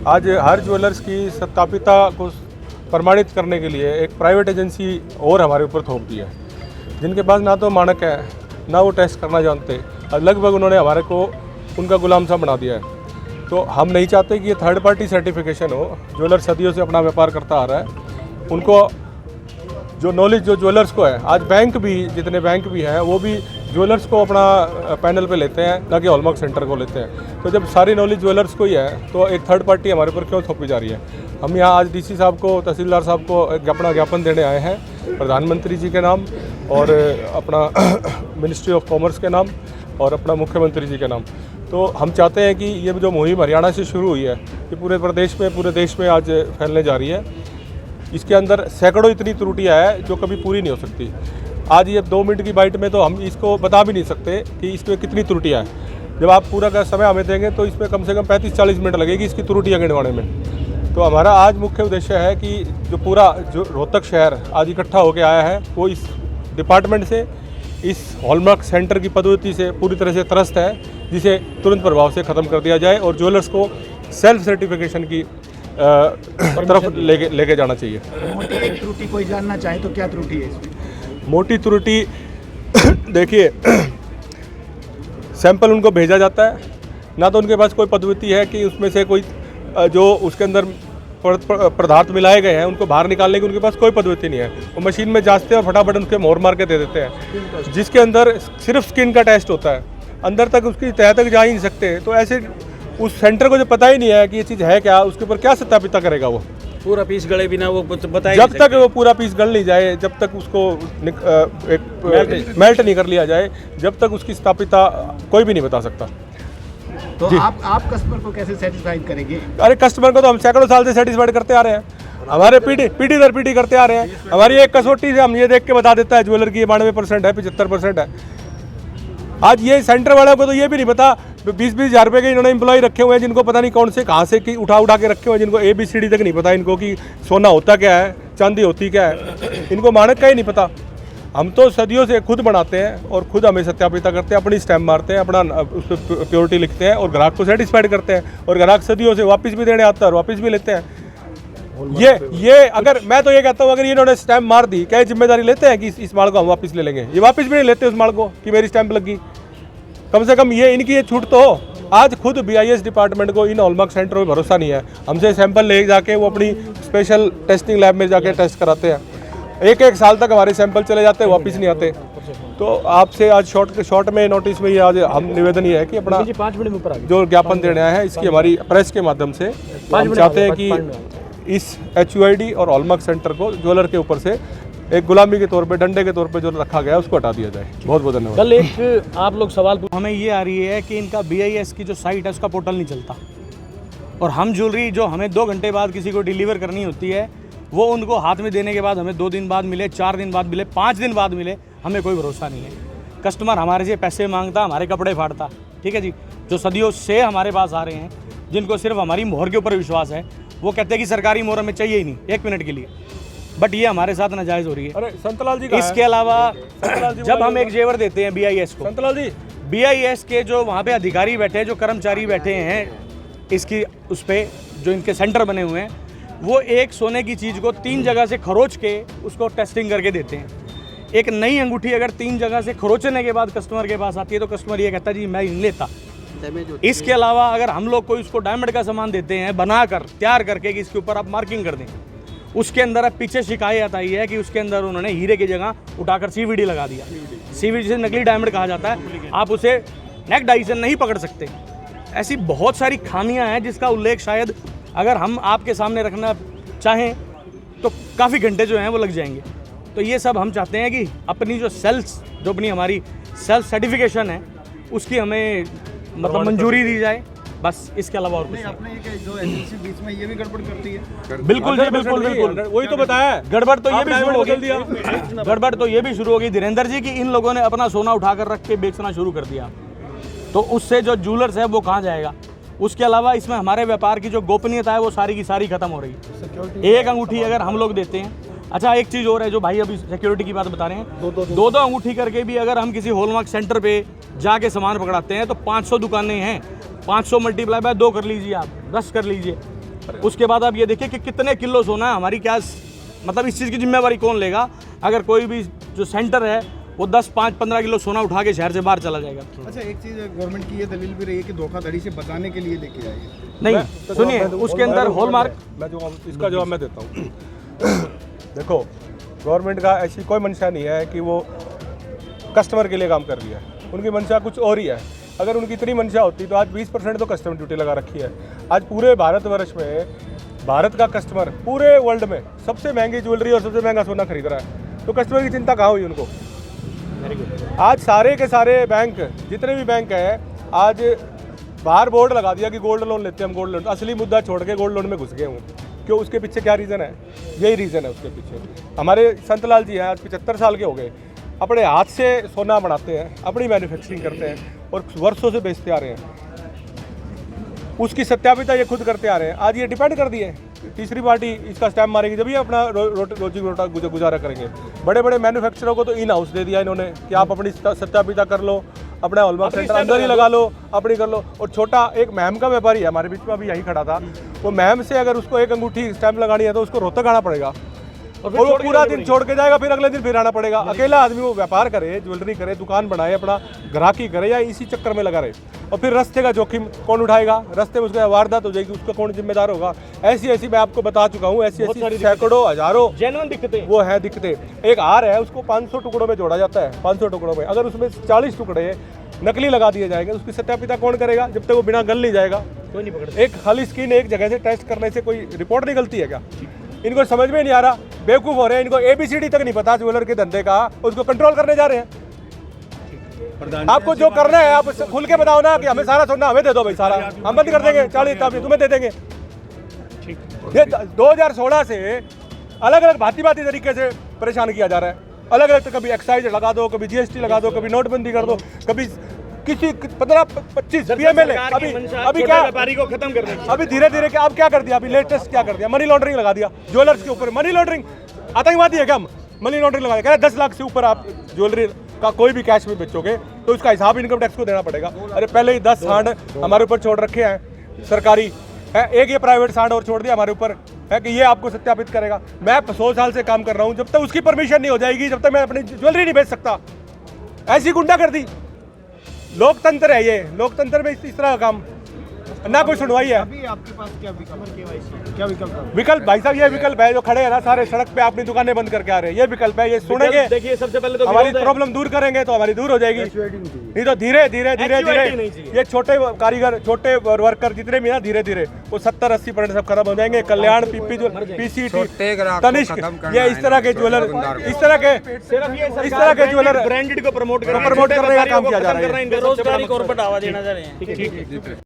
आज हर ज्वेलर्स की सत्यापिता को प्रमाणित करने के लिए एक प्राइवेट एजेंसी और हमारे ऊपर थोप दी है, जिनके पास ना तो मानक है, ना वो टेस्ट करना जानते, और लगभग उन्होंने हमारे को उनका गुलाम सा बना दिया है। तो हम नहीं चाहते कि ये थर्ड पार्टी सर्टिफिकेशन हो। ज्वेलर सदियों से अपना व्यापार करता आ रहा है, उनको जो नॉलेज जो ज्वेलर्स को है, आज बैंक भी, जितने बैंक भी हैं वो भी ज्वेलर्स को अपना पैनल पे लेते हैं, ना कि हॉलमार्क सेंटर को लेते हैं। तो जब सारी नॉलेज ज्वेलर्स को ही है तो एक थर्ड पार्टी हमारे ऊपर क्यों थोपी जा रही है। हम यहाँ आज डीसी साहब को, तहसीलदार साहब को अपना ज्ञापन देने आए हैं, प्रधानमंत्री जी के नाम और अपना मिनिस्ट्री ऑफ कॉमर्स के नाम और अपना मुख्यमंत्री जी के नाम। तो हम चाहते हैं कि ये जो मुहिम हरियाणा से शुरू हुई है, ये पूरे प्रदेश में, पूरे देश में आज फैलने जा रही है। इसके अंदर सैकड़ों इतनी त्रुटियां हैं जो कभी पूरी नहीं हो सकती। आज ये 2 मिनट की बाइट में तो हम इसको बता भी नहीं सकते कि इसमें कितनी त्रुटियां हैं। जब आप पूरा का समय हमें देंगे तो इसमें कम से कम 35-40 मिनट लगेगी इसकी त्रुटियां गिनवाने में। तो हमारा आज मुख्य उद्देश्य है कि जो रोहतक शहर आज इकट्ठा होकर आया है, वो इस डिपार्टमेंट से, इस हॉलमार्क सेंटर की पद्धति से पूरी तरह से त्रस्त है, जिसे तुरंत प्रभाव से ख़त्म कर दिया जाए और ज्वेलर्स को सेल्फ सर्टिफिकेशन की तरफ लेके जाना चाहिए। मोटी त्रुटि कोई जानना चाहे तो क्या त्रुटि है इसमें? मोटी त्रुटि देखिए, सैंपल उनको भेजा जाता है, ना तो उनके पास कोई पद्धति है कि उसमें से कोई जो उसके अंदर पदार्थ मिलाए गए हैं उनको बाहर निकालने की उनके पास कोई पद्धति नहीं है। वो मशीन में जांचते हैं और फटाफट उनके मोहर मार के दे देते हैं, जिसके अंदर सिर्फ स्किन का टेस्ट होता है, अंदर तक उसकी तह तक जा ही नहीं सकते। तो ऐसे उस सेंटर को जो पता ही नहीं है कि ये चीज़ है क्या, उसके ऊपर क्या सत्यापित करेगा वो? पूरा पीस गले बिना वो बताए जब तक वो पूरा पीस गल नहीं जाए, जब तक उसको मेल्ट नहीं कर लिया जाए, जब तक उसकी स्थापिता कोई भी नहीं बता सकता। तो आप कस्टमर को कैसे सेटिस्फाइड करेंगे? अरे कस्टमर को तो हम सैकड़ों साल से सेटिस्फाइड करते आ रहे हैं, हमारे पीढ़ी दर पीढ़ी करते आ रहे हैं। हमारी एक कसौटी से हम ये देख के बता देता है ज्वेलर की 92% है, 75% है। आज ये सेंटर वालों को तो ये भी नहीं पता, 20-20 हज़ार रुपये के इन्होंने एम्प्लॉय रखे हुए हैं, जिनको पता नहीं कौन से कहाँ से कि उठा के रखे हुए हैं, जिनको ABCD तक नहीं पता इनको कि सोना होता क्या है, चांदी होती क्या है, इनको मानक का ही नहीं पता। हम तो सदियों से खुद बनाते हैं और खुद हमें सत्यापिता करते हैं, अपनी स्टैम्प मारते हैं, अपना उस पर प्योरिटी लिखते हैं और ग्राहक को सेटिस्फाइड करते हैं, और ग्राहक सदियों से वापस भी देने आता है और वापस भी लेते हैं। ये अगर मैं तो ये कहता हूँ, अगर इन्होंने स्टैम्प मार दी, क्या जिम्मेदारी लेते हैं कि इस माल को हम वापस ले लेंगे? ये वापस भी नहीं लेते उस माल को कि मेरी स्टैम्प लगी। कम से कम ये इनकी ये छूट तो हो। आज खुद BIS डिपार्टमेंट को इन हॉलमार्क सेंटर में भरोसा नहीं है, हमसे सैंपल ले जाके वो अपनी स्पेशल टेस्टिंग लैब में जाके टेस्ट कराते हैं। एक साल तक हमारे सैंपल चले जाते हैं, वापस नहीं आते। तो आपसे आज शॉर्ट में नोटिस में ये आज हम निवेदन ये है कि अपना 5 मिनट में ऊपर आ गए, जो ज्ञापन देने आए हैं, इसकी हमारी प्रेस के माध्यम से हम चाहते हैं कि इस HUID और हॉलमार्क सेंटर को ज्वेलर के ऊपर से एक गुलामी के तौर पे, डंडे के तौर पे जो रखा गया है, उसको हटा दिया जाए। बहुत बहुत धन्यवाद। कल एक आप लोग सवाल हमें ये आ रही है कि इनका BIS की जो साइट है उसका पोर्टल नहीं चलता, और हम ज्वेलरी जो हमें 2 घंटे बाद किसी को डिलीवर करनी होती है, वो उनको हाथ में देने के बाद हमें 2 दिन बाद मिले, 4 दिन बाद मिले, 5 दिन बाद मिले, हमें कोई भरोसा नहीं है। कस्टमर हमारे से पैसे मांगता, हमारे कपड़े फाड़ता, ठीक है जी। जो सदियों से हमारे पास आ रहे हैं, जिनको सिर्फ हमारी मोहर के ऊपर विश्वास है, वो कहते हैं कि सरकारी मोहर हमें चाहिए ही नहीं 1 मिनट के लिए। बट ये हमारे साथ नाजायज़ हो रही है। अरे संतलाल जी, इसके अलावा जब हम एक जेवर देते हैं BIS को, संतलाल जी, BIS के जो वहाँ पे अधिकारी बैठे हैं, जो कर्मचारी बैठे हैं इसकी उस पर जो इनके सेंटर बने हुए हैं, वो एक सोने की चीज़ को 3 जगह से खरोच के उसको टेस्टिंग करके देते हैं। एक नई अंगूठी अगर 3 जगह से खरोचने के बाद कस्टमर के पास आती है तो कस्टमर ये कहता है जी मैं नहीं लेता। इसके अलावा अगर हम लोग कोई उसको डायमंड का सामान देते हैं बनाकर तैयार करके कि इसके ऊपर आप मार्किंग कर दें, उसके अंदर अब पीछे शिकायत आई है कि उसके अंदर उन्होंने हीरे की जगह उठाकर CVD लगा दिया। CVD से नकली डायमंड कहा जाता है, आप उसे नेक डाई से नहीं पकड़ सकते। ऐसी बहुत सारी खामियां हैं जिसका उल्लेख शायद अगर हम आपके सामने रखना चाहें तो काफ़ी घंटे जो हैं वो लग जाएंगे। तो ये सब हम चाहते हैं कि अपनी जो अपनी हमारी सेल्फ सर्टिफिकेशन है उसकी हमें मतलब मंजूरी दी जाए, बस इसके अलावा और कुछ नहीं। अपने जो एजेंसी बीच में ये भी गड़बड़ करती है। बिल्कुल जी, बिल्कुल वही तो बताया। गड़बड़ तो ये भी शुरू हो गई, गड़बड़ तो ये भी शुरू हो गई धीरेन्द्र जी, कि इन लोगों ने अपना सोना उठाकर रख के बेचना शुरू कर दिया, तो उससे जो ज्वेलर्स है वो कहाँ जाएगा? उसके अलावा इसमें हमारे व्यापार की जो गोपनीयता है वो सारी की सारी खत्म हो रही है। एक अंगूठी अगर हम लोग देते हैं, अच्छा एक चीज़ और है जो भाई अभी सिक्योरिटी की बात बता रहे हैं, दो अंगूठी करके भी अगर हम किसी हॉलमार्क सेंटर पे जाके सामान पकड़ाते हैं तो 500 दुकानें हैं, 500 मल्टीप्लाई बाय 2 कर लीजिए, आप 10 कर लीजिए, उसके बाद आप ये देखिए कि कितने किलो सोना है, हमारी क्या मतलब इस चीज़ की जिम्मेवारी कौन लेगा अगर कोई भी जो सेंटर है वो 10, 5, 15 किलो सोना उठा के शहर से बाहर चला जाएगा। अच्छा, एक चीज़ गवर्नमेंट की ये दलील भी रही है कि धोखाधड़ी से बचाने के लिए लेके आए। नहीं सुनिए, उसके अंदर हॉलमार्क, मैं जो इसका जवाब मैं देता हूँ। देखो, गवर्नमेंट का ऐसी कोई मंशा नहीं है कि वो कस्टमर के लिए काम कर रही है, उनकी मंशा कुछ और ही है। अगर उनकी इतनी मंशा होती तो आज 20% तो कस्टमर ड्यूटी लगा रखी है। आज पूरे भारतवर्ष में भारत का कस्टमर पूरे वर्ल्ड में सबसे महंगी ज्वेलरी और सबसे महंगा सोना खरीद रहा है, तो कस्टमर की चिंता कहाँ हुई उनको। आज सारे के सारे बैंक, जितने भी बैंक हैं, आज बाहर बोर्ड लगा दिया कि गोल्ड लोन लेते हैं हम, गोल्ड लोन। असली मुद्दा छोड़ के गोल्ड लोन में घुस गए हूँ। क्यों? उसके पीछे क्या रीज़न है? यही रीज़न है उसके पीछे। हमारे संतलाल जी हैं, आज 75 साल के हो गए, अपने हाथ से सोना बनाते हैं, अपनी मैन्युफैक्चरिंग करते हैं और वर्षों से बेचते आ रहे हैं। उसकी सत्यापिता ये खुद करते आ रहे हैं। आज ये डिपेंड कर दिए तीसरी पार्टी इसका स्टैम्प मारेगी जब ये अपना रोजी रोटा गुजारा करेंगे। बड़े बड़े मैन्युफैक्चररों को तो इन हाउस दे दिया इन्होंने कि आप अपनी सत्यापिता कर लो, अपना हॉलमार्क सेंटर अंदर ही लगा लो, अपनी कर लो। और छोटा एक महम का व्यापारी है हमारे बीच में, अभी यही खड़ा था, वो महम से अगर उसको एक अंगूठी स्टैम्प लगानी है तो उसको रोहतक आना पड़ेगा और वो पूरा दिन छोड़ के जाएगा, फिर अगले दिन फिर आना पड़ेगा। अकेला आदमी वो व्यापार करे, ज्वेलरी करे, दुकान बनाए, अपना ग्राहकी करे या इसी चक्कर में लगा रहे, और फिर रास्ते का जोखिम कौन उठाएगा? रास्ते में उसका वारदात हो जाएगी, उसका कौन जिम्मेदार होगा? ऐसी मैं आपको बता चुका हूँ, ऐसी सैकड़ों हजारों जेन्युइन दिक्कतें वो है दिक्कतें। एक हार है, उसको 500 टुकड़ों में जोड़ा जाता है, 500 टुकड़ों में अगर उसमें 40 टुकड़े नकली लगा दिए जाएंगे, उसकी सत्यापिता कौन करेगा जब तक वो बिना गल नहीं जाएगा? कोई नहीं पकड़ता। एक खाली स्किन एक जगह से टेस्ट करने से कोई रिपोर्ट निकलती है क्या? इनको समझ में नहीं आ रहा, बेवकूफ़ हो रहे हैं, इनको ABCD तक नहीं पता ज्वेलर के धंधे का, उसको कंट्रोल करने जा रहे हैं। आपको जो करना है आप खुल के बताओ ना कि हमें सारा सोना हमें दे दो भाई, सारा हम बंद कर देंगे, 40 तुम्हें दे देंगे। ये 2016 से अलग अलग भांति तरीके से परेशान किया जा रहा है, अलग अलग। कभी एक्साइज लगा दो, कभी GST लगा दो, कभी नोटबंदी कर दो, कभी किसी 15-25 PMLA अभी क्या व्यापारी को खत्म करने की। अभी धीरे धीरे क्या अब क्या कर दिया? अभी लेटेस्ट क्या कर दिया? मनी लॉन्ड्रिंग लगा दिया ज्वेलर्स के ऊपर। मनी लॉन्ड्रिंग आतंकवादी है क्या? हम मनी लॉन्ड्रिंग लगा दिया। 10 लाख से ऊपर आप ज्वेलरी का कोई भी कैश में बेचोगे तो उसका हिसाब इनकम टैक्स को देना पड़ेगा। अरे पहले ही 10 सांड हमारे ऊपर छोड़ रखे हैं सरकारी है, एक ये प्राइवेट सांड और छोड़ दिया हमारे ऊपर है कि ये आपको सत्यापित करेगा। मैं 100 साल से काम कर रहा हूँ, जब तक उसकी परमिशन नहीं हो जाएगी जब तक मैं अपनी ज्वेलरी नहीं बेच सकता। ऐसी गुंडा कर दी। लोकतंत्र है ये, लोकतंत्र में इस तरह का काम ना कोई सुनवाई है। अभी आपके पास क्या विकल्प है? विकल्प भाई साहब ये विकल्प है जो खड़े हैं ना सारे सड़क पे अपनी दुकानें बंद करके आ रहे हैं, ये विकल्प है। ये सुनेंगे, देखिए सबसे पहले तो हमारी प्रॉब्लम दूर करेंगे तो हमारी दूर हो जाएगी, नहीं तो धीरे धीरे ये छोटे कारीगर, छोटे वर्कर जितने भी ना धीरे धीरे वो 70-80% सब खत्म हो जाएंगे। कल्याण, PCT, तनिष्क, ये इस तरह के ज्वेलर, इस तरह के ज्वेलर ब्रांडेड को प्रमोट करने का काम किया जा रहा है। बेरोजगारी को और बढ़ावा देना चाह रहे हैं।